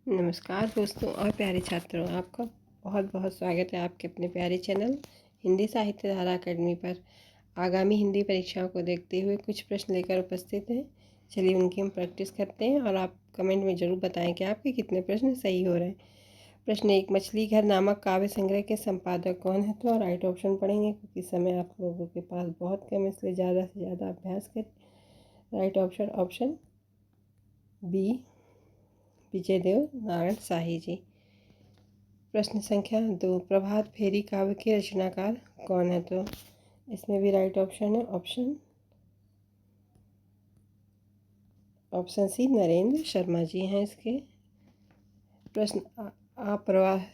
नमस्कार दोस्तों और प्यारे छात्रों, आपका बहुत बहुत स्वागत है आपके अपने प्यारे चैनल हिंदी साहित्य धारा अकेडमी पर। आगामी हिंदी परीक्षाओं को देखते हुए कुछ प्रश्न लेकर उपस्थित हैं। चलिए उनकी हम प्रैक्टिस करते हैं और आप कमेंट में ज़रूर बताएं कि आपके कितने प्रश्न सही हो रहे हैं। प्रश्न 1, मछली घर नामक काव्य संग्रह के संपादक कौन है? तो राइट ऑप्शन पढ़ेंगे क्योंकि समय आप लोगों के पास बहुत कम है, इसलिए ज़्यादा से ज़्यादा अभ्यास करें। Right option B, Vijaydev Narayan Sahi ji. प्रश्न संख्या 2, प्रभात फेरी काव्य के रचनाकार कौन है? तो इसमें भी राइट ऑप्शन है ऑप्शन सी, नरेंद्र शर्मा जी हैं इसके। प्रश्न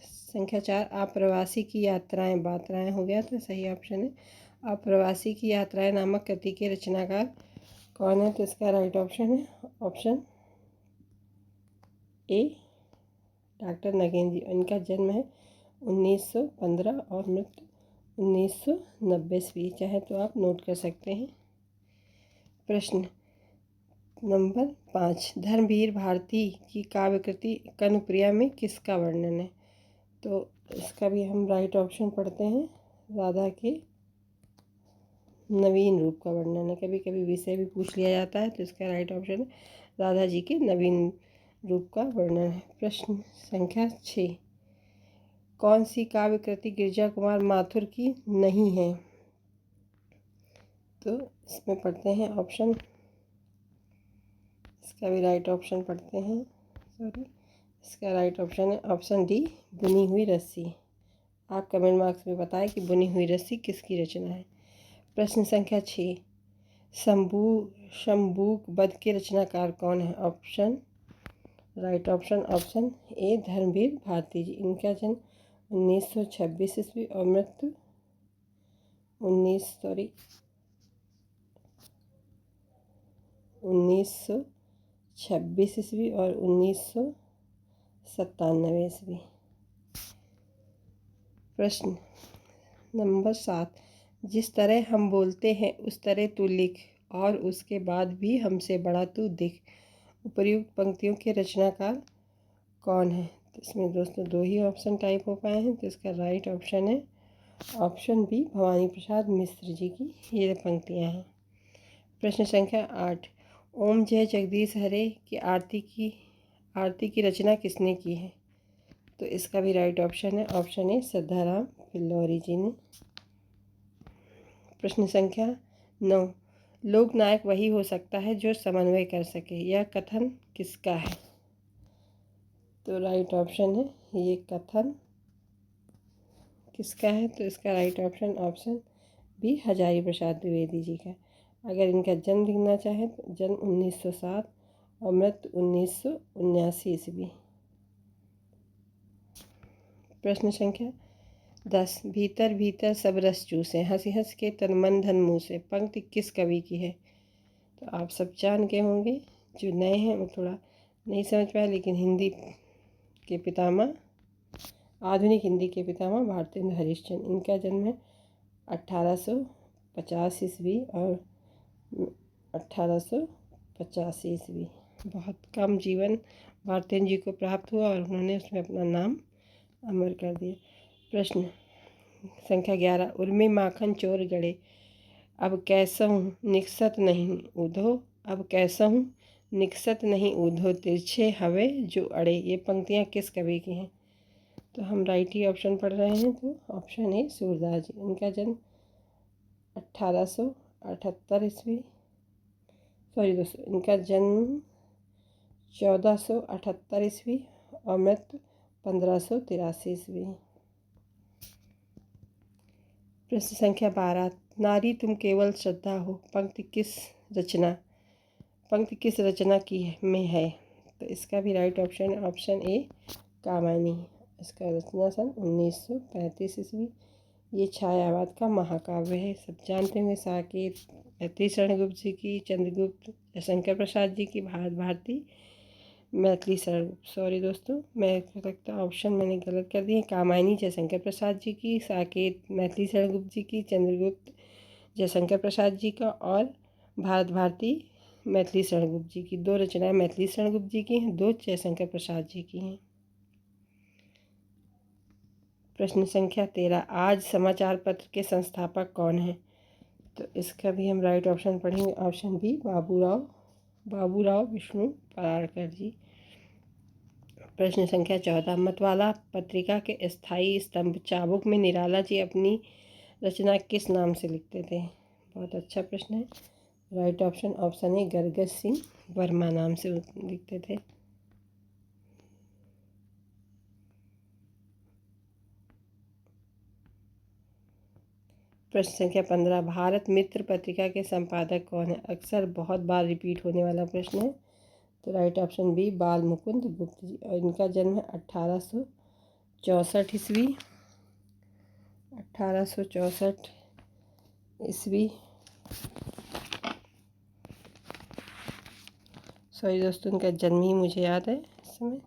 संख्या 4, अप्रवासी की यात्राएं बात्राएं हो गया, तो सही ऑप्शन है अप्रवासी की यात्राएं नामक कृति के रचनाकार कौन है? तो इसका राइट ऑप्शन है ऑप्शन ए, डॉक्टर नगेंद्र जी। इनका जन्म है 1915 और मृत्यु 1990 ईस्वी। चाहे तो आप नोट कर सकते हैं। प्रश्न नंबर 5, धर्मवीर भारती की काव्य कृति कनुप्रिया में किसका वर्णन है? तो इसका भी हम राइट ऑप्शन पढ़ते हैं। राधा के नवीन रूप का वर्णन है। कभी कभी विषय भी पूछ लिया जाता है, तो इसका राइट ऑप्शन है राधा जी के नवीन रूप का वर्णन है। प्रश्न संख्या 6, कौन सी काव्य कृति गिरिजा कुमार माथुर की नहीं है? तो इसमें पढ़ते हैं ऑप्शन, इसका भी राइट ऑप्शन पढ़ते हैं, इसका राइट ऑप्शन है ऑप्शन डी, बुनी हुई रस्सी। आप कमेंट बॉक्स में बताएं कि बुनी हुई रस्सी किसकी रचना है। प्रश्न संख्या 6, शंबूक वध के रचनाकार कौन है? Right option A, Dharamvir Bharati ji. इनका जन्म 1926 ईस्वी और मृत्यु 1926 ईस्वी और 1997 ईस्वी। प्रश्न नंबर 7, जिस तरह हम बोलते हैं उस तरह तू लिख और उसके बाद भी हमसे बड़ा तू दिख। उपर्युक्त पंक्तियों के रचनाकार कौन है? तो इसमें दोस्तों 2 ही ऑप्शन टाइप हो पाए हैं, तो इसका राइट ऑप्शन है ऑप्शन बी, भवानी प्रसाद मिश्र जी की ये पंक्तियाँ हैं। प्रश्न संख्या 8, ओम जय जगदीश हरे की आरती की रचना किसने की है? तो इसका भी राइट ऑप्शन है ऑप्शन ए, श्रद्धाराम फिल्लौरी जी ने। प्रश्न संख्या 9, लोक नायक वही हो सकता है जो समन्वय कर सके। यह कथन किसका है? तो राइट ऑप्शन है, ये कथन किसका है? तो इसका right option B, Hazari Prasad Dwivedi ji का। अगर इनका जन्म लिखना चाहे तो जन्म 1907 और मृत्यु 1979 ईस्वी। प्रश्न संख्या 10, भीतर भीतर सब रस चूसे हंसी हंस के तन मन धन मुँह से। पंक्ति किस कवि की है? तो आप सब जान के होंगे, जो नए हैं वो थोड़ा नहीं समझ पाए, लेकिन हिंदी के पितामह, आधुनिक हिंदी के पितामह भारतेंद्र हरिश्चंद्र। इनका जन्म है 1850 ईस्वी और 1885 ईस्वी। बहुत कम जीवन भारतेंद्र जी को प्राप्त हुआ और उन्होंने उसमें अपना नाम अमर कर दिया। प्रश्न संख्या 11, उर्मी माखन चोर गड़े अब कैसहूँ निकसत नहीं ऊधो। अब कैसहूँ निकसत नहीं ऊधो तिरछे हवे जो अड़े। ये पंक्तियाँ किस कवि की हैं? तो हम राइट ही ऑप्शन पढ़ रहे हैं, तो ऑप्शन ए, सूरदास जी। इनका जन्म 1878 ईस्वी, सॉरी दोस्तों, इनका जन्म 1478 ईस्वी और मृत्यु 1583 ईस्वी। प्रश्न संख्या 12, नारी तुम केवल श्रद्धा हो। पंक्ति किस रचना की में है? तो इसका भी राइट ऑप्शन है ऑप्शन ए, कामायनी। इसका रचना सन 1935 ईस्वी। ये छायावाद का महाकाव्य है, सब जानते होंगे। साकेत मैथिली शरण गुप्त जी की, चंद्रगुप्त जयशंकर प्रसाद जी की, भारत भारती मैथिली शरण, सॉरी दोस्तों, मैं लगता ऑप्शन मैंने गलत कर दिए। कामायनी जयशंकर प्रसाद जी की, साकेत मैथिली शरण गुप्त जी की, चंद्रगुप्त जयशंकर प्रसाद जी का और भारत भारती मैथिली शरण गुप्त जी की। 2 रचनाएं मैथिली शरण गुप्त जी की हैं, 2 जयशंकर प्रसाद जी की हैं। प्रश्न संख्या 13, आज समाचार पत्र के संस्थापक कौन हैं? तो इसका भी हम राइट ऑप्शन पढ़ेंगे। ऑप्शन बी, बाबूराव विष्णु पराड़कर जी। प्रश्न संख्या 14, मतवाला पत्रिका के स्थायी स्तंभ चाबुक में निराला जी अपनी रचना किस नाम से लिखते थे? बहुत अच्छा प्रश्न है। राइट ऑप्शन ऑप्शन ए, गरगस सिंह वर्मा नाम से लिखते थे। प्रश्न संख्या 15, भारत मित्र पत्रिका के संपादक कौन है? अक्सर बहुत बार रिपीट होने वाला प्रश्न है। तो राइट ऑप्शन बी, बाल मुकुंद गुप्त जी। और इनका जन्म है 1864 ईस्वी। 1864 ईस्वी। सॉरी दोस्तों, उनका जन्म ही मुझे याद है इस समय।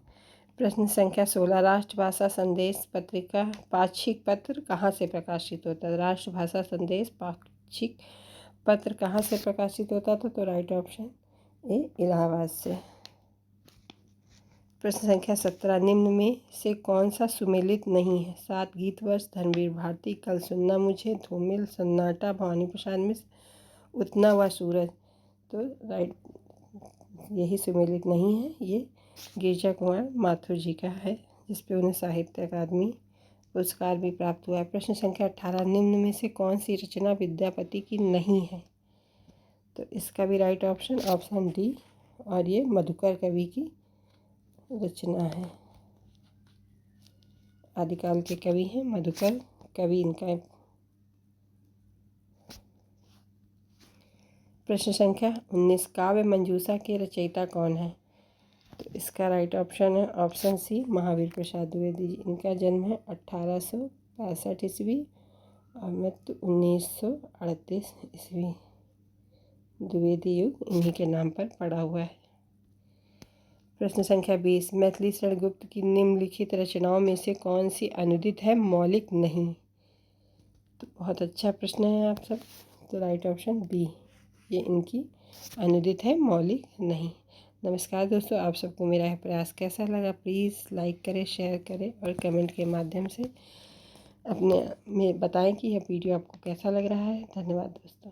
प्रश्न संख्या 16, राष्ट्रभाषा संदेश पत्रिका पाक्षिक पत्र कहाँ से प्रकाशित होता है? राष्ट्रभाषा संदेश पाक्षिक पत्र कहाँ से प्रकाशित होता था? तो राइट ऑप्शन ए, इलाहाबाद से। प्रश्न संख्या 17, निम्न में से कौन सा सुमेलित नहीं है? 7 गीत वर्ष, धर्मवीर भारती, कल सुनना मुझे, धूमिल, सन्नाटा, भवानी प्रसाद मिश्र, उतना व सूरज। तो राइट, यही सुमेलित नहीं है। ये गिरिजा कुमार माथुर जी का है, जिस पे उन्हें साहित्य अकादमी पुरस्कार भी प्राप्त हुआ है। प्रश्न संख्या 18, निम्न में से कौन सी रचना विद्यापति की नहीं है? तो इसका भी राइट ऑप्शन ऑप्शन डी, और ये मधुकर कवि की रचना है। आदिकाल के कवि हैं मधुकर कवि इनका। प्रश्न संख्या 19, काव्य मंजूषा के रचयिता कौन है? तो इसका राइट ऑप्शन है ऑप्शन सी, महावीर प्रसाद द्विवेदी जी। इनका जन्म है 1865 ईस्वी और मृत्यु 1938 ईस्वी। द्विवेदी युग इन्हीं के नाम पर पड़ा हुआ है। प्रश्न संख्या 20, मैथिली शरण गुप्त की निम्नलिखित रचनाओं में से कौन सी अनुदित है, मौलिक नहीं? तो बहुत अच्छा प्रश्न है आप सब। तो राइट ऑप्शन बी, ये इनकी अनुदित है, मौलिक नहीं। नमस्कार दोस्तों, आप सबको मेरा यह प्रयास कैसा लगा? प्लीज़ लाइक करें, शेयर करें और कमेंट के माध्यम से अपने में बताएं कि यह वीडियो आपको कैसा लग रहा है। धन्यवाद दोस्तों।